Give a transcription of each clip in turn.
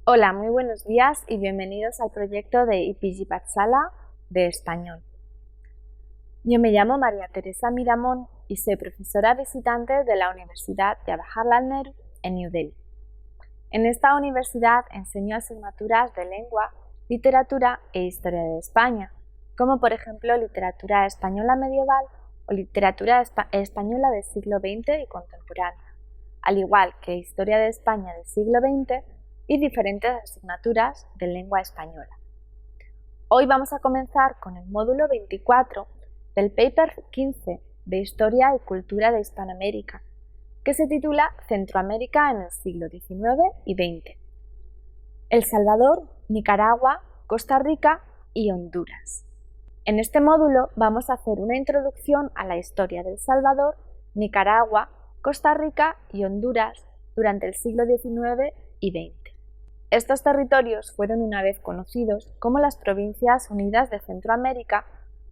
Hola, muy buenos días y bienvenidos al proyecto de IPG Patsala de español. Yo me llamo María Teresa Miramón y soy profesora visitante de la Universidad Jawaharlal Nehru en New Delhi. En esta universidad enseño asignaturas de lengua, literatura e historia de España, como por ejemplo literatura española medieval o literatura española del siglo XX y contemporánea, al igual que historia de España del siglo XX y diferentes asignaturas de lengua española. Hoy vamos a comenzar con el módulo 24 del paper 15 de Historia y Cultura de Hispanoamérica, que se titula Centroamérica en el siglo XIX y XX. El Salvador, Nicaragua, Costa Rica y Honduras. En este módulo vamos a hacer una introducción a la historia del Salvador, Nicaragua, Costa Rica y Honduras durante el siglo XIX y XX. Estos territorios fueron una vez conocidos como las Provincias Unidas de Centroamérica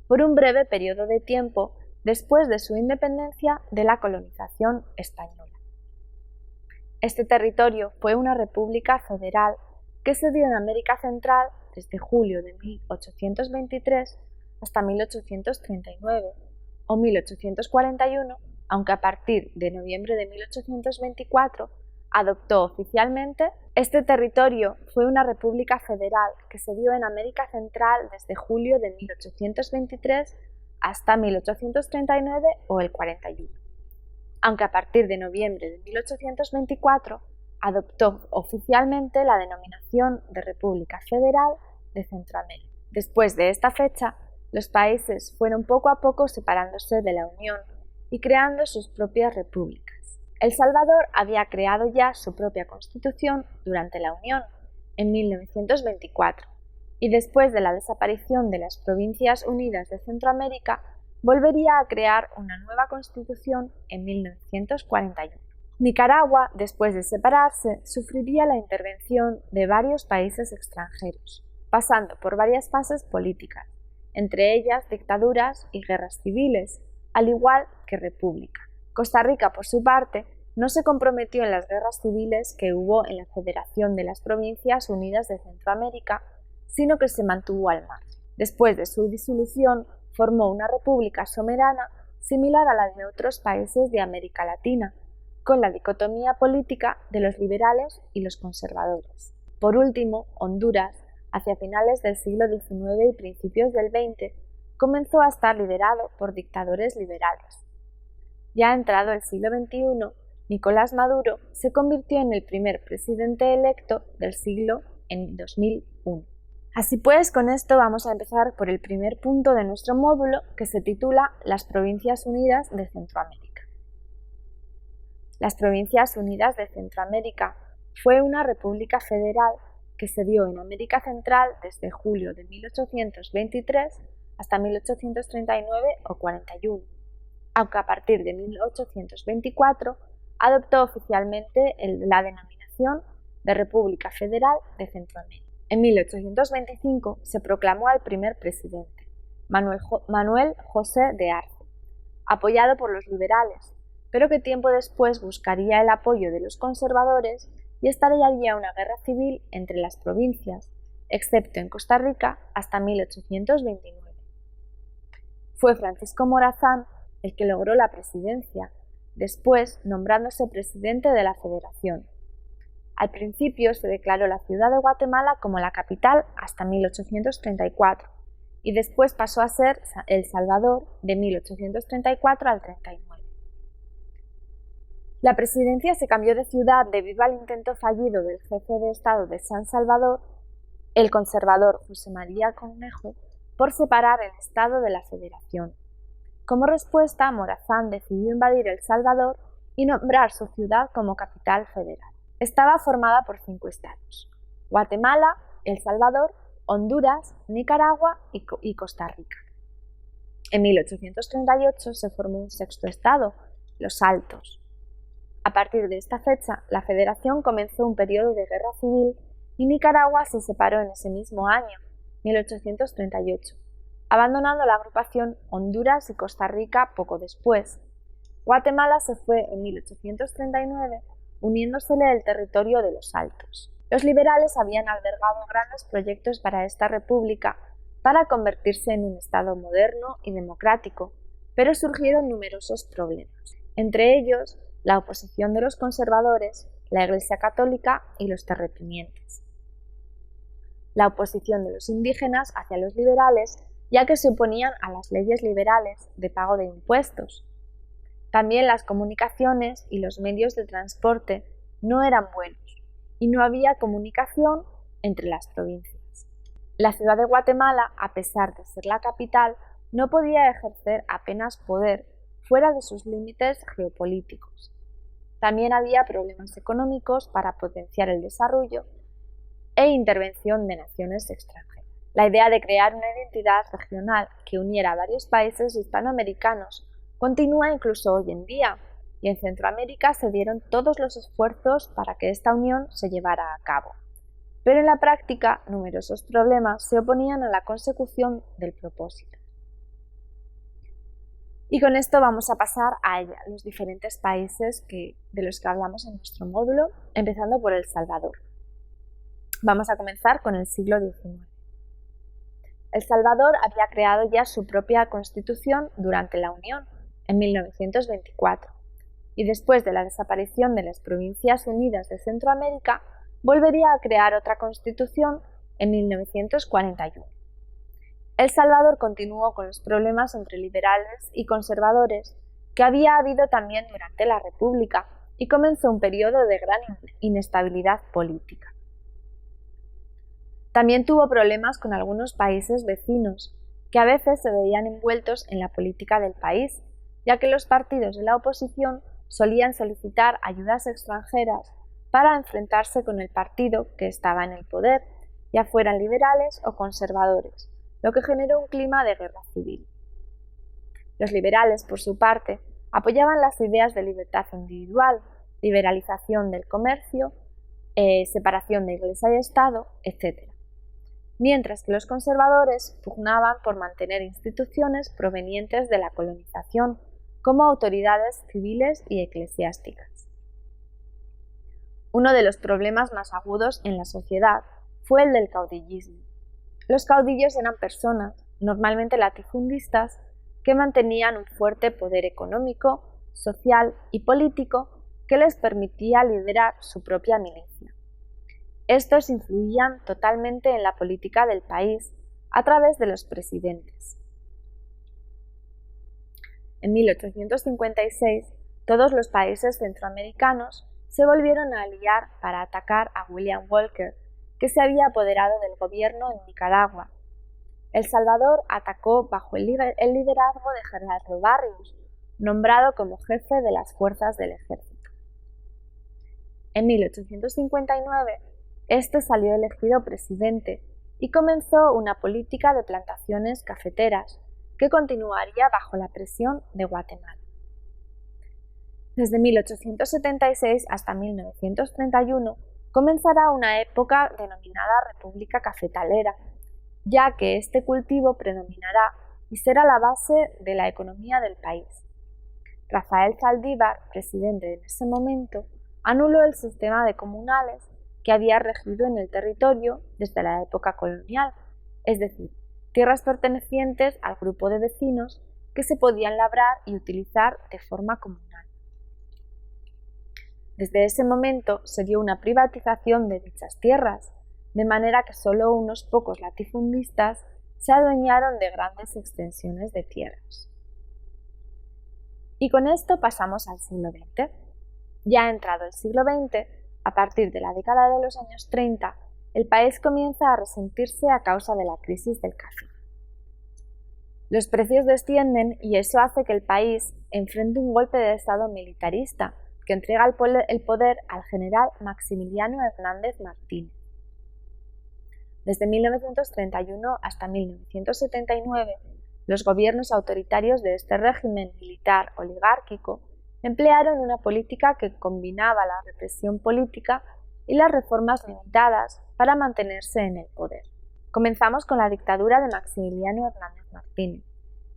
por un breve periodo de tiempo después de su independencia de la colonización española. Este territorio fue una república federal que se dio en América Central desde julio de 1823 hasta 1839 o 1841, aunque a partir de noviembre de 1824 adoptó oficialmente. Este territorio fue una república federal que se dio en América Central desde julio de 1823 hasta 1839 o el 41, aunque a partir de noviembre de 1824 adoptó oficialmente la denominación de República Federal de Centroamérica. Después de esta fecha, los países fueron poco a poco separándose de la Unión y creando sus propias repúblicas. El Salvador había creado ya su propia constitución durante la Unión, en 1924, y después de la desaparición de las Provincias Unidas de Centroamérica, volvería a crear una nueva constitución en 1941. Nicaragua, después de separarse, sufriría la intervención de varios países extranjeros, pasando por varias fases políticas, entre ellas dictaduras y guerras civiles, al igual que república. Costa Rica, por su parte, no se comprometió en las guerras civiles que hubo en la Federación de las Provincias Unidas de Centroamérica, sino que se mantuvo al margen. Después de su disolución, formó una república soberana similar a la de otros países de América Latina, con la dicotomía política de los liberales y los conservadores. Por último, Honduras, hacia finales del siglo XIX y principios del XX, comenzó a estar liderado por dictadores liberales. Ya entrado el siglo XXI, Nicolás Maduro se convirtió en el primer presidente electo del siglo en 2001. Así pues, con esto vamos a empezar por el primer punto de nuestro módulo, que se titula Las Provincias Unidas de Centroamérica. Las Provincias Unidas de Centroamérica fue una república federal que se dio en América Central desde julio de 1823 hasta 1839 o 41, aunque a partir de 1824 adoptó oficialmente la denominación de República Federal de Centroamérica. En 1825 se proclamó al primer presidente, Manuel José de Arce, apoyado por los liberales, pero que tiempo después buscaría el apoyo de los conservadores y estallaría una guerra civil entre las provincias, excepto en Costa Rica, hasta 1829. Fue Francisco Morazán el que logró la presidencia, después nombrándose presidente de la Federación. Al principio se declaró la ciudad de Guatemala como la capital hasta 1834 y después pasó a ser El Salvador de 1834 al 39. La presidencia se cambió de ciudad debido al intento fallido del jefe de Estado de San Salvador, el conservador José María Cornejo, por separar el Estado de la Federación. Como respuesta, Morazán decidió invadir El Salvador y nombrar su ciudad como capital federal. Estaba formada por 5 estados: Guatemala, El Salvador, Honduras, Nicaragua y Costa Rica. En 1838 se formó un 6º estado, Los Altos. A partir de esta fecha, la Federación comenzó un periodo de guerra civil y Nicaragua se separó en ese mismo año, 1838. Abandonando la agrupación Honduras y Costa Rica poco después. Guatemala se fue en 1839, uniéndosele el territorio de Los Altos. Los liberales habían albergado grandes proyectos para esta república para convertirse en un Estado moderno y democrático, pero surgieron numerosos problemas, entre ellos la oposición de los conservadores, la Iglesia católica y los terratenientes. La oposición de los indígenas hacia los liberales, ya que se oponían a las leyes liberales de pago de impuestos. También las comunicaciones y los medios de transporte no eran buenos y no había comunicación entre las provincias. La ciudad de Guatemala, a pesar de ser la capital, no podía ejercer apenas poder fuera de sus límites geopolíticos. También había problemas económicos para potenciar el desarrollo e intervención de naciones extranjeras. La idea de crear una identidad regional que uniera a varios países hispanoamericanos continúa incluso hoy en día, y en Centroamérica se dieron todos los esfuerzos para que esta unión se llevara a cabo. Pero en la práctica, numerosos problemas se oponían a la consecución del propósito. Y con esto vamos a pasar a los diferentes países de los que hablamos en nuestro módulo, empezando por El Salvador. Vamos a comenzar con el siglo XIX. El Salvador había creado ya su propia constitución durante la Unión, en 1924, y después de la desaparición de las Provincias Unidas de Centroamérica, volvería a crear otra constitución en 1941. El Salvador continuó con los problemas entre liberales y conservadores que había habido también durante la República y comenzó un periodo de gran inestabilidad política. También tuvo problemas con algunos países vecinos, que a veces se veían envueltos en la política del país, ya que los partidos de la oposición solían solicitar ayudas extranjeras para enfrentarse con el partido que estaba en el poder, ya fueran liberales o conservadores, lo que generó un clima de guerra civil. Los liberales, por su parte, apoyaban las ideas de libertad individual, liberalización del comercio, separación de Iglesia y Estado, etc., mientras que los conservadores pugnaban por mantener instituciones provenientes de la colonización, como autoridades civiles y eclesiásticas. Uno de los problemas más agudos en la sociedad fue el del caudillismo. Los caudillos eran personas, normalmente latifundistas, que mantenían un fuerte poder económico, social y político que les permitía liderar su propia milicia. Estos influían totalmente en la política del país a través de los presidentes. En 1856, todos los países centroamericanos se volvieron a aliar para atacar a William Walker, que se había apoderado del gobierno en Nicaragua. El Salvador atacó bajo el liderazgo de Gerardo Barrios, nombrado como jefe de las fuerzas del ejército. En 1859, este salió elegido presidente y comenzó una política de plantaciones cafeteras que continuaría bajo la presión de Guatemala. Desde 1876 hasta 1931 comenzará una época denominada República Cafetalera, ya que este cultivo predominará y será la base de la economía del país. Rafael Saldívar, presidente en ese momento, anuló el sistema de comunales que había regido en el territorio desde la época colonial, es decir, tierras pertenecientes al grupo de vecinos que se podían labrar y utilizar de forma comunal. Desde ese momento se dio una privatización de dichas tierras, de manera que solo unos pocos latifundistas se adueñaron de grandes extensiones de tierras. Y con esto pasamos al siglo XX. Ya entrado el siglo XX, a partir de la década de los años 30, el país comienza a resentirse a causa de la crisis del café. Los precios descienden y eso hace que el país enfrente un golpe de estado militarista que entrega el poder al general Maximiliano Hernández Martínez. Desde 1931 hasta 1979, los gobiernos autoritarios de este régimen militar oligárquico emplearon una política que combinaba la represión política y las reformas limitadas para mantenerse en el poder. Comenzamos con la dictadura de Maximiliano Hernández Martínez,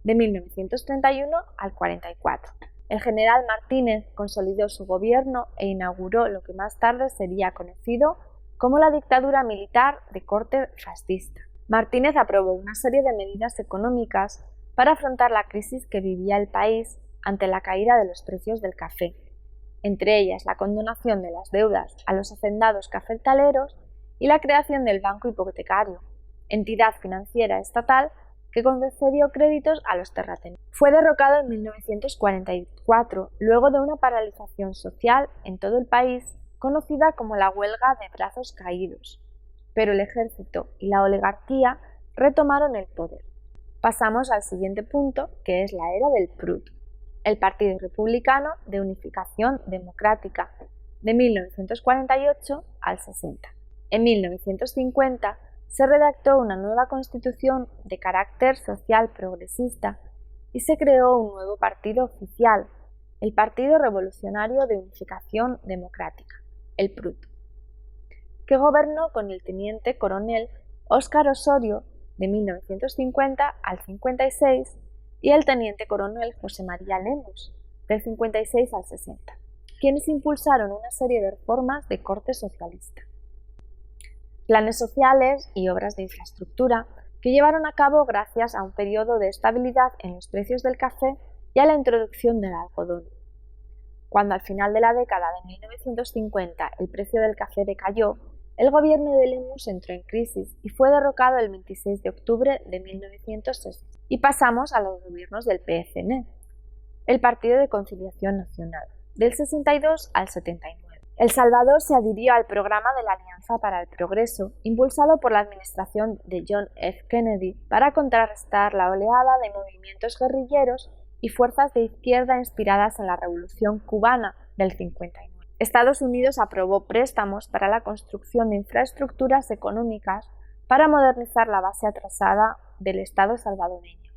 de 1931 al 44. El general Martínez consolidó su gobierno e inauguró lo que más tarde sería conocido como la dictadura militar de corte fascista. Martínez aprobó una serie de medidas económicas para afrontar la crisis que vivía el país ante la caída de los precios del café, entre ellas la condonación de las deudas a los hacendados cafetaleros y la creación del Banco Hipotecario, entidad financiera estatal que concedió créditos a los terratenientes. Fue derrocado en 1944, luego de una paralización social en todo el país conocida como la Huelga de Brazos Caídos, pero el ejército y la oligarquía retomaron el poder. Pasamos al siguiente punto, que es la era del PRUD, el Partido Republicano de Unificación Democrática, de 1948 al 60. En 1950 se redactó una nueva constitución de carácter social progresista y se creó un nuevo partido oficial, el Partido Revolucionario de Unificación Democrática, el PRUD, que gobernó con el teniente coronel Óscar Osorio de 1950 al 56 y el teniente coronel José María Lemus del 56 al 60, quienes impulsaron una serie de reformas de corte socialista. Planes sociales y obras de infraestructura que llevaron a cabo gracias a un periodo de estabilidad en los precios del café y a la introducción del algodón. Cuando al final de la década de 1950 el precio del café decayó, el gobierno de Lemus entró en crisis y fue derrocado el 26 de octubre de 1960. Y pasamos a los gobiernos del PCN, el Partido de Conciliación Nacional, del 62 al 79. El Salvador se adhirió al programa de la Alianza para el Progreso, impulsado por la administración de John F. Kennedy para contrarrestar la oleada de movimientos guerrilleros y fuerzas de izquierda inspiradas en la Revolución Cubana del 59. Estados Unidos aprobó préstamos para la construcción de infraestructuras económicas para modernizar la base atrasada del Estado salvadoreño.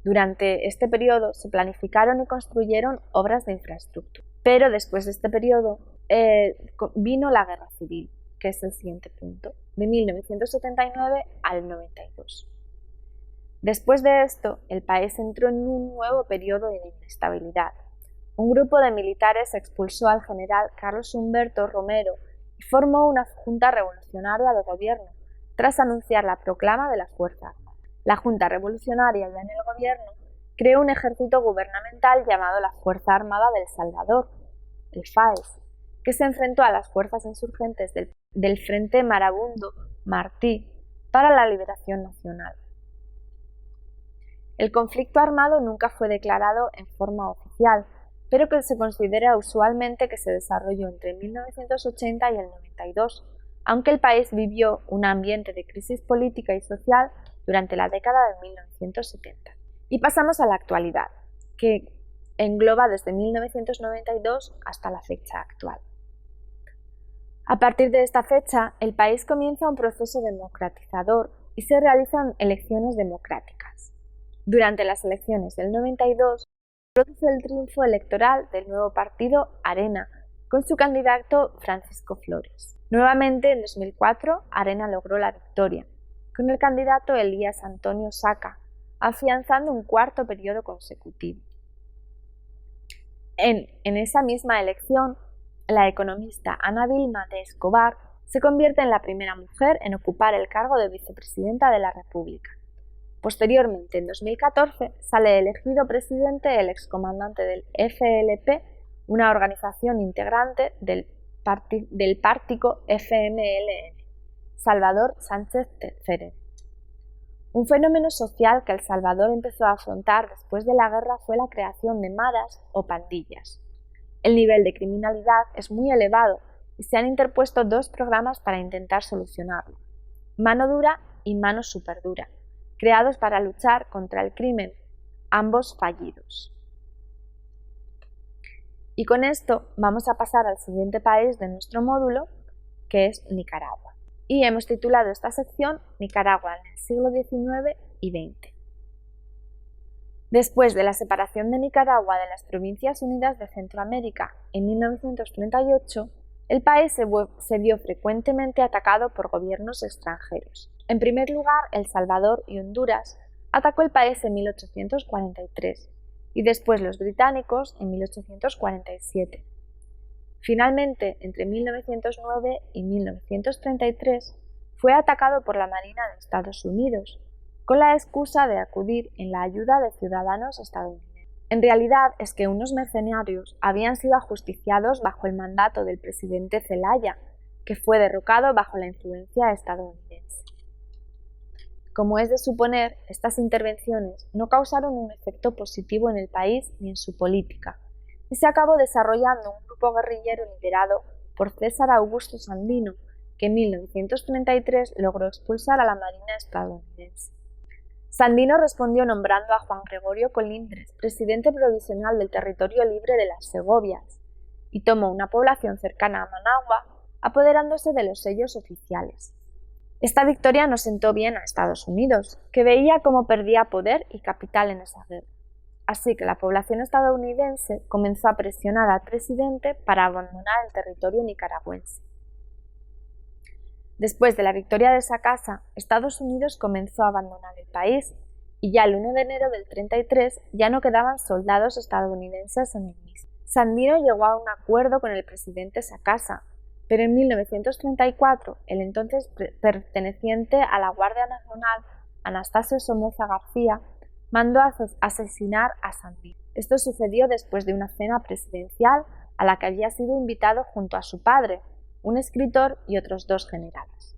Durante este periodo se planificaron y construyeron obras de infraestructura. Pero después de este periodo vino la Guerra Civil, que es el siguiente punto, de 1979 al 92. Después de esto, el país entró en un nuevo periodo de inestabilidad. Un grupo de militares expulsó al general Carlos Humberto Romero y formó una junta revolucionaria de gobierno, tras anunciar la proclama de la Fuerza Armada. La Junta Revolucionaria ya en el gobierno creó un ejército gubernamental llamado la Fuerza Armada del Salvador, el FAES, que se enfrentó a las fuerzas insurgentes del Frente Marabundo Martí para la Liberación Nacional. El conflicto armado nunca fue declarado en forma oficial, pero que se considera usualmente que se desarrolló entre 1980 y el 92, aunque el país vivió un ambiente de crisis política y social durante la década de 1970. Y pasamos a la actualidad, que engloba desde 1992 hasta la fecha actual. A partir de esta fecha, el país comienza un proceso democratizador y se realizan elecciones democráticas. Durante las elecciones del 92, produce el triunfo electoral del nuevo partido Arena, con su candidato Francisco Flores. Nuevamente, en 2004, Arena logró la victoria, con el candidato Elías Antonio Saca, afianzando un cuarto periodo consecutivo. En esa misma elección, la economista Ana Vilma de Escobar se convierte en la primera mujer en ocupar el cargo de vicepresidenta de la República. Posteriormente, en 2014, sale elegido presidente el excomandante del FLP, una organización integrante del partido FMLN, Salvador Sánchez Cerén. Un fenómeno social que El Salvador empezó a afrontar después de la guerra fue la creación de maras o pandillas. El nivel de criminalidad es muy elevado y se han interpuesto dos programas para intentar solucionarlo: Mano Dura y Mano Superdura, creados para luchar contra el crimen, ambos fallidos. Y con esto vamos a pasar al siguiente país de nuestro módulo, que es Nicaragua. Y hemos titulado esta sección Nicaragua en el siglo XIX y XX. Después de la separación de Nicaragua de las Provincias Unidas de Centroamérica en 1938, el país se vio frecuentemente atacado por gobiernos extranjeros. En primer lugar, El Salvador y Honduras atacó el país en 1843 y después los británicos en 1847. Finalmente, entre 1909 y 1933, fue atacado por la Marina de Estados Unidos, con la excusa de acudir en la ayuda de ciudadanos estadounidenses. En realidad es que unos mercenarios habían sido ajusticiados bajo el mandato del presidente Zelaya, que fue derrocado bajo la influencia estadounidense. Como es de suponer, estas intervenciones no causaron un efecto positivo en el país ni en su política, y se acabó desarrollando un grupo guerrillero liderado por César Augusto Sandino, que en 1933 logró expulsar a la Marina estadounidense. Sandino respondió nombrando a Juan Gregorio Colindres presidente provisional del territorio libre de las Segovias y tomó una población cercana a Managua, apoderándose de los sellos oficiales. Esta victoria no sentó bien a Estados Unidos, que veía cómo perdía poder y capital en esa guerra. Así que la población estadounidense comenzó a presionar al presidente para abandonar el territorio nicaragüense. Después de la victoria de Sacasa, Estados Unidos comenzó a abandonar el país y ya el 1 de enero del 33 ya no quedaban soldados estadounidenses en el mismo. Sandino llegó a un acuerdo con el presidente Sacasa, pero en 1934 el entonces perteneciente a la Guardia Nacional, Anastasio Somoza García, mandó asesinar a Sandino. Esto sucedió después de una cena presidencial a la que había sido invitado junto a su padre, un escritor y otros 2 generales.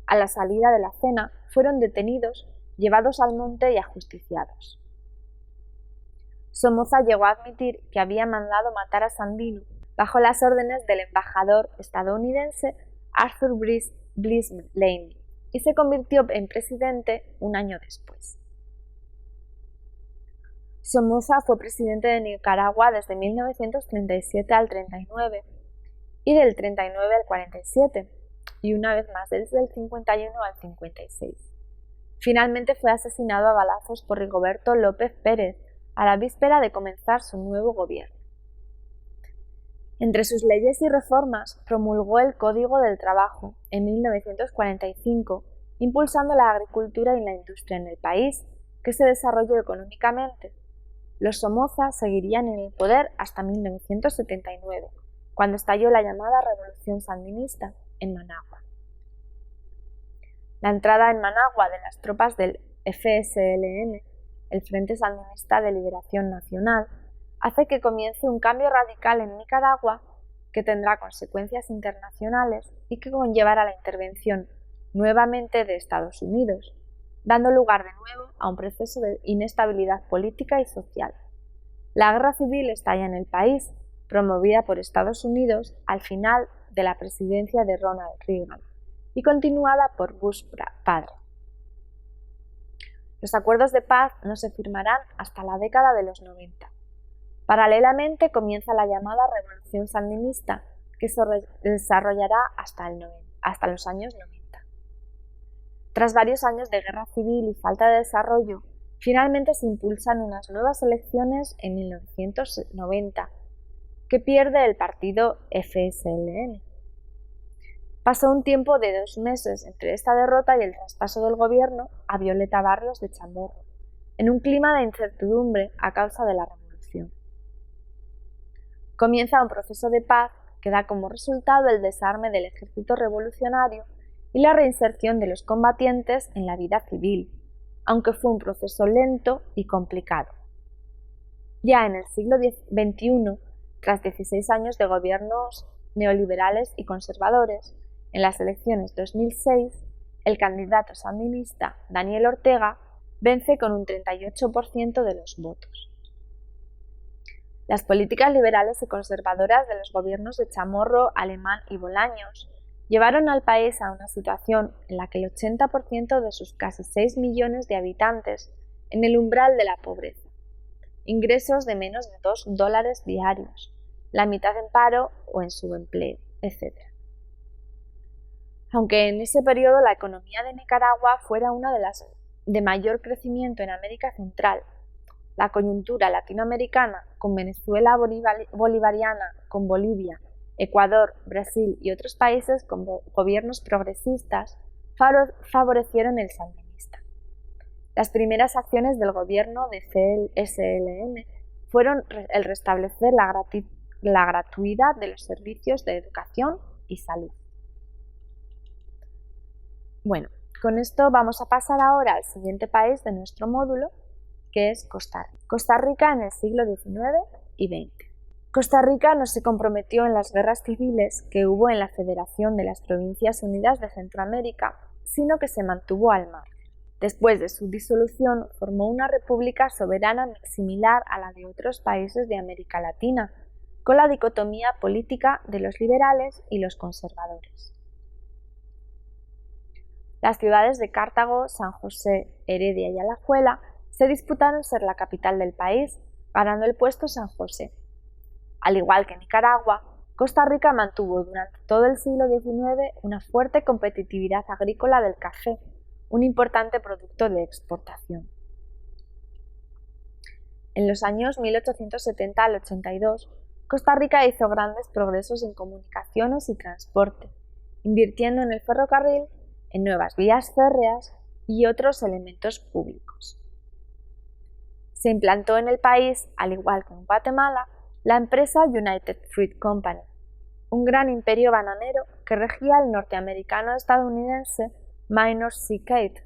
A la salida de la cena fueron detenidos, llevados al monte y ajusticiados. Somoza llegó a admitir que había mandado matar a Sandino bajo las órdenes del embajador estadounidense Arthur Bliss Laney y se convirtió en presidente un año después. Somoza fue presidente de Nicaragua desde 1937 al 39 y del 39 al 47, y una vez más desde el 51 al 56. Finalmente fue asesinado a balazos por Rigoberto López Pérez a la víspera de comenzar su nuevo gobierno. Entre sus leyes y reformas promulgó el Código del Trabajo en 1945, impulsando la agricultura y la industria en el país, que se desarrolló económicamente. Los Somoza seguirían en el poder hasta 1979, cuando estalló la llamada Revolución Sandinista en Managua. La entrada en Managua de las tropas del FSLN, el Frente Sandinista de Liberación Nacional, hace que comience un cambio radical en Nicaragua que tendrá consecuencias internacionales y que conllevará la intervención nuevamente de Estados Unidos, dando lugar de nuevo a un proceso de inestabilidad política y social. La guerra civil estalla en el país, promovida por Estados Unidos al final de la presidencia de Ronald Reagan y continuada por Bush padre. Los acuerdos de paz no se firmarán hasta la década de los 90. Paralelamente comienza la llamada Revolución Sandinista, que se desarrollará hasta los años 90. Tras varios años de guerra civil y falta de desarrollo, finalmente se impulsan unas nuevas elecciones en 1990, que pierde el partido FSLN. Pasó un tiempo de 2 meses entre esta derrota y el traspaso del gobierno a Violeta Barrios de Chamorro, en un clima de incertidumbre a causa de la revolución. Comienza un proceso de paz que da como resultado el desarme del ejército revolucionario y la reinserción de los combatientes en la vida civil, aunque fue un proceso lento y complicado. Ya en el siglo XXI, tras 16 años de gobiernos neoliberales y conservadores, en las elecciones 2006, el candidato sandinista Daniel Ortega vence con un 38% de los votos. Las políticas liberales y conservadoras de los gobiernos de Chamorro, Alemán y Bolaños llevaron al país a una situación en la que el 80% de sus casi 6 millones de habitantes en el umbral de la pobreza, ingresos de menos de $2 diarios, la mitad en paro o en subempleo, etc. Aunque en ese periodo la economía de Nicaragua fuera una de las de mayor crecimiento en América Central, la coyuntura latinoamericana con Venezuela bolivariana, con Bolivia, Ecuador, Brasil y otros países con gobiernos progresistas favorecieron el sandinista. Las primeras acciones del gobierno de CSLN fueron el restablecer la gratuidad de los servicios de educación y salud. Bueno, con esto vamos a pasar ahora al siguiente país de nuestro módulo, que es Costa Rica. Costa Rica en el siglo XIX y XX. Costa Rica no se comprometió en las guerras civiles que hubo en la Federación de las Provincias Unidas de Centroamérica, sino que se mantuvo al margen. Después de su disolución, formó una república soberana similar a la de otros países de América Latina, con la dicotomía política de los liberales y los conservadores. Las ciudades de Cartago, San José, Heredia y Alajuela se disputaron ser la capital del país, ganando el puesto San José. Al igual que Nicaragua, Costa Rica mantuvo durante todo el siglo XIX una fuerte competitividad agrícola del café, un importante producto de exportación. En los años 1870 al 82, Costa Rica hizo grandes progresos en comunicaciones y transporte, invirtiendo en el ferrocarril, en nuevas vías férreas y otros elementos públicos. Se implantó en el país, al igual que en Guatemala, la empresa United Fruit Company, un gran imperio bananero que regía el norteamericano-estadounidense Minor Seacade,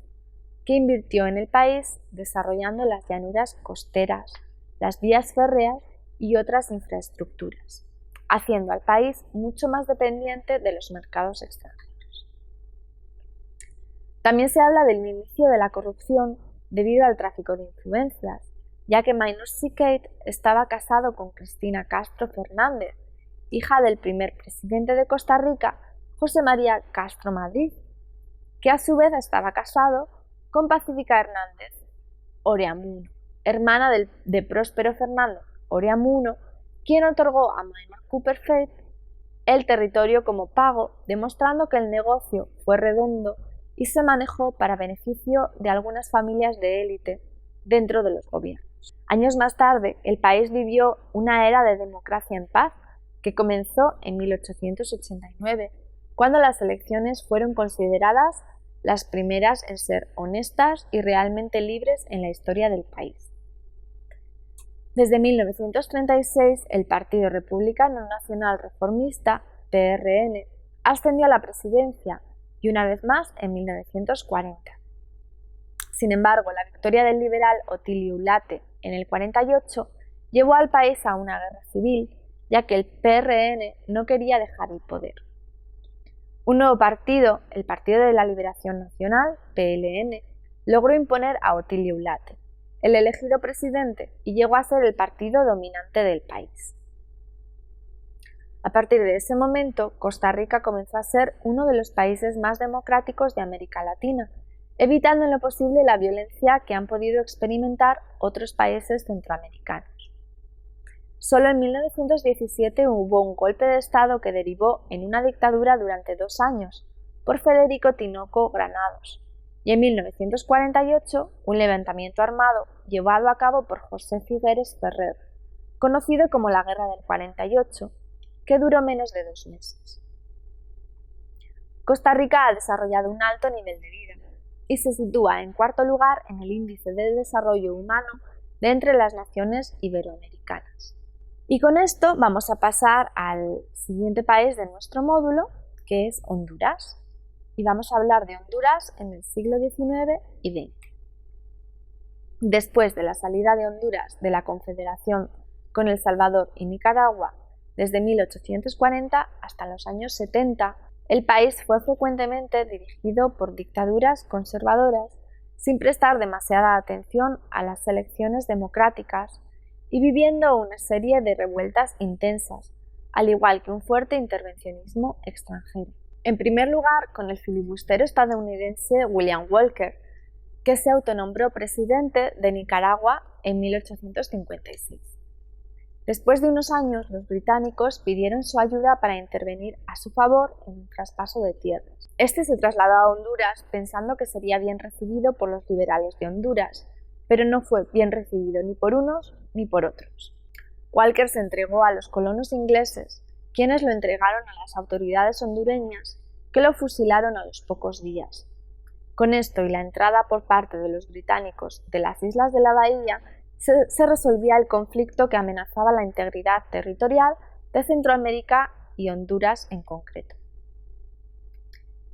que invirtió en el país desarrollando las llanuras costeras, las vías férreas y otras infraestructuras, haciendo al país mucho más dependiente de los mercados extranjeros. También se habla del inicio de la corrupción debido al tráfico de influencias, ya que Minor Seacade estaba casado con Cristina Castro Fernández, hija del primer presidente de Costa Rica, José María Castro Madrid, que a su vez estaba casado con Pacífica Hernández Oreamuno, hermana de Próspero Fernando Oreamuno, quien otorgó a Minor Cooper Fate el territorio como pago, demostrando que el negocio fue redondo y se manejó para beneficio de algunas familias de élite dentro de los gobiernos. Años más tarde, el país vivió una era de democracia en paz que comenzó en 1889, cuando las elecciones fueron consideradas las primeras en ser honestas y realmente libres en la historia del país. Desde 1936, el Partido Republicano Nacional Reformista, PRN, ascendió a la presidencia y una vez más en 1940. Sin embargo, la victoria del liberal Otilio Ulate en el 48 llevó al país a una guerra civil, ya que el PRN no quería dejar el poder. Un nuevo partido, el Partido de la Liberación Nacional, PLN, logró imponer a Otilio Ulate, el elegido presidente, y llegó a ser el partido dominante del país. A partir de ese momento, Costa Rica comenzó a ser uno de los países más democráticos de América Latina, evitando en lo posible la violencia que han podido experimentar otros países centroamericanos. Solo en 1917 hubo un golpe de Estado que derivó en una dictadura durante 2 años por Federico Tinoco Granados, y en 1948 un levantamiento armado llevado a cabo por José Figueres Ferrer, conocido como la Guerra del 48, que duró menos de 2 meses. Costa Rica ha desarrollado un alto nivel de vida y se sitúa en 4º lugar en el Índice de Desarrollo Humano de entre las naciones iberoamericanas. Y con esto vamos a pasar al siguiente país de nuestro módulo, que es Honduras. Y vamos a hablar de Honduras en el siglo XIX y XX. Después de la salida de Honduras de la Confederación con El Salvador y Nicaragua desde 1840 hasta los años 70, el país fue frecuentemente dirigido por dictaduras conservadoras sin prestar demasiada atención a las elecciones democráticas y viviendo una serie de revueltas intensas, al igual que un fuerte intervencionismo extranjero. En primer lugar, con el filibustero estadounidense William Walker, que se autonombró presidente de Nicaragua en 1856. Después de unos años, los británicos pidieron su ayuda para intervenir a su favor en un traspaso de tierras. Este se trasladó a Honduras pensando que sería bien recibido por los liberales de Honduras, pero no fue bien recibido ni por unos ni por otros. Walker se entregó a los colonos ingleses, quienes lo entregaron a las autoridades hondureñas, que lo fusilaron a los pocos días. Con esto y la entrada por parte de los británicos de las islas de la bahía, se resolvía el conflicto que amenazaba la integridad territorial de Centroamérica y Honduras en concreto.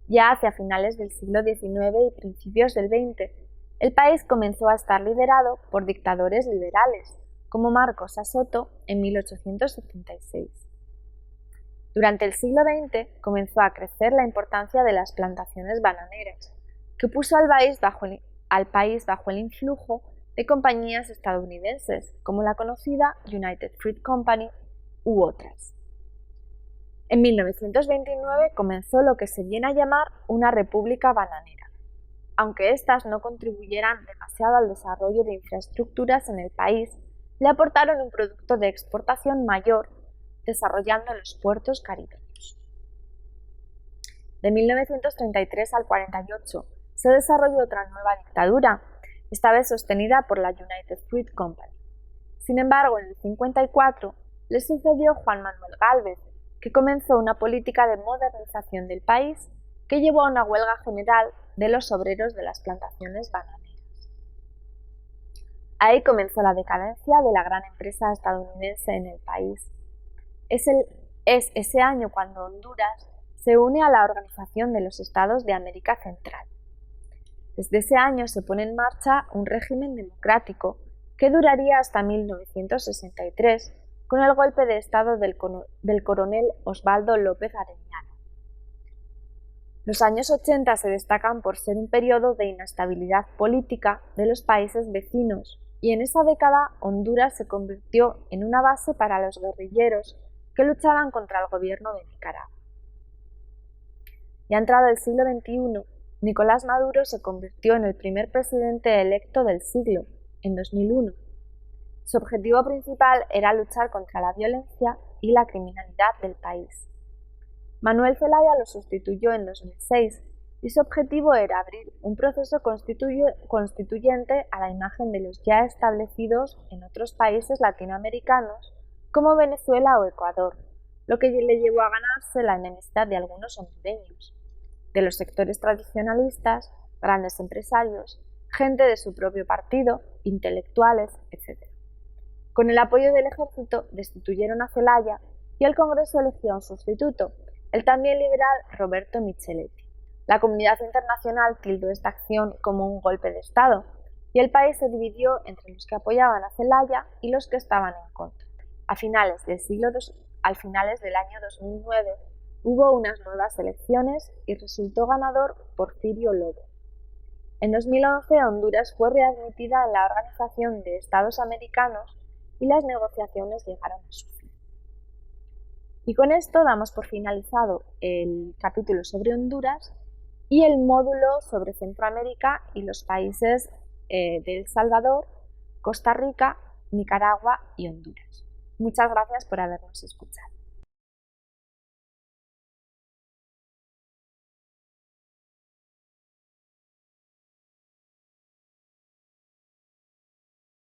Ya hacia finales del siglo XIX y principios del XX, el país comenzó a estar liderado por dictadores liberales, como Marcos Soto en 1876. Durante el siglo XX comenzó a crecer la importancia de las plantaciones bananeras, que puso al país bajo el influjo de compañías estadounidenses, como la conocida United Fruit Company u otras. En 1929 comenzó lo que se viene a llamar una república bananera, aunque éstas no contribuyeran demasiado al desarrollo de infraestructuras en el país, le aportaron un producto de exportación mayor, desarrollando los puertos caribeños. De 1933 al 48 se desarrolló otra nueva dictadura, esta vez sostenida por la United Fruit Company. Sin embargo, en el 54 le sucedió Juan Manuel Gálvez, que comenzó una política de modernización del país que llevó a una huelga general de los obreros de las plantaciones bananeras. Ahí comenzó la decadencia de la gran empresa estadounidense en el país. Es ese año cuando Honduras se une a la Organización de los Estados de América Central. Desde ese año se pone en marcha un régimen democrático que duraría hasta 1963, con el golpe de estado del coronel Osvaldo López Arellano. Los años 80 se destacan por ser un periodo de inestabilidad política de los países vecinos, y en esa década Honduras se convirtió en una base para los guerrilleros que luchaban contra el gobierno de Nicaragua. Ya entrado el siglo XXI, Nicolás Maduro se convirtió en el primer presidente electo del siglo, en 2001. Su objetivo principal era luchar contra la violencia y la criminalidad del país. Manuel Zelaya lo sustituyó en 2006 y su objetivo era abrir un proceso constituyente a la imagen de los ya establecidos en otros países latinoamericanos como Venezuela o Ecuador, lo que le llevó a ganarse la enemistad de algunos hondureños, de los sectores tradicionalistas, grandes empresarios, gente de su propio partido, intelectuales, etc. Con el apoyo del ejército destituyeron a Zelaya y el Congreso eligió a un sustituto, el también liberal Roberto Micheletti. La comunidad internacional tildó esta acción como un golpe de Estado y el país se dividió entre los que apoyaban a Zelaya y los que estaban en contra. Al finales del año 2009 hubo unas nuevas elecciones y resultó ganador Porfirio Lobo. En 2011 Honduras fue readmitida en la Organización de Estados Americanos y las negociaciones llegaron a su fin. Y con esto damos por finalizado el capítulo sobre Honduras y el módulo sobre Centroamérica y los países de El Salvador, Costa Rica, Nicaragua y Honduras. Muchas gracias por habernos escuchado.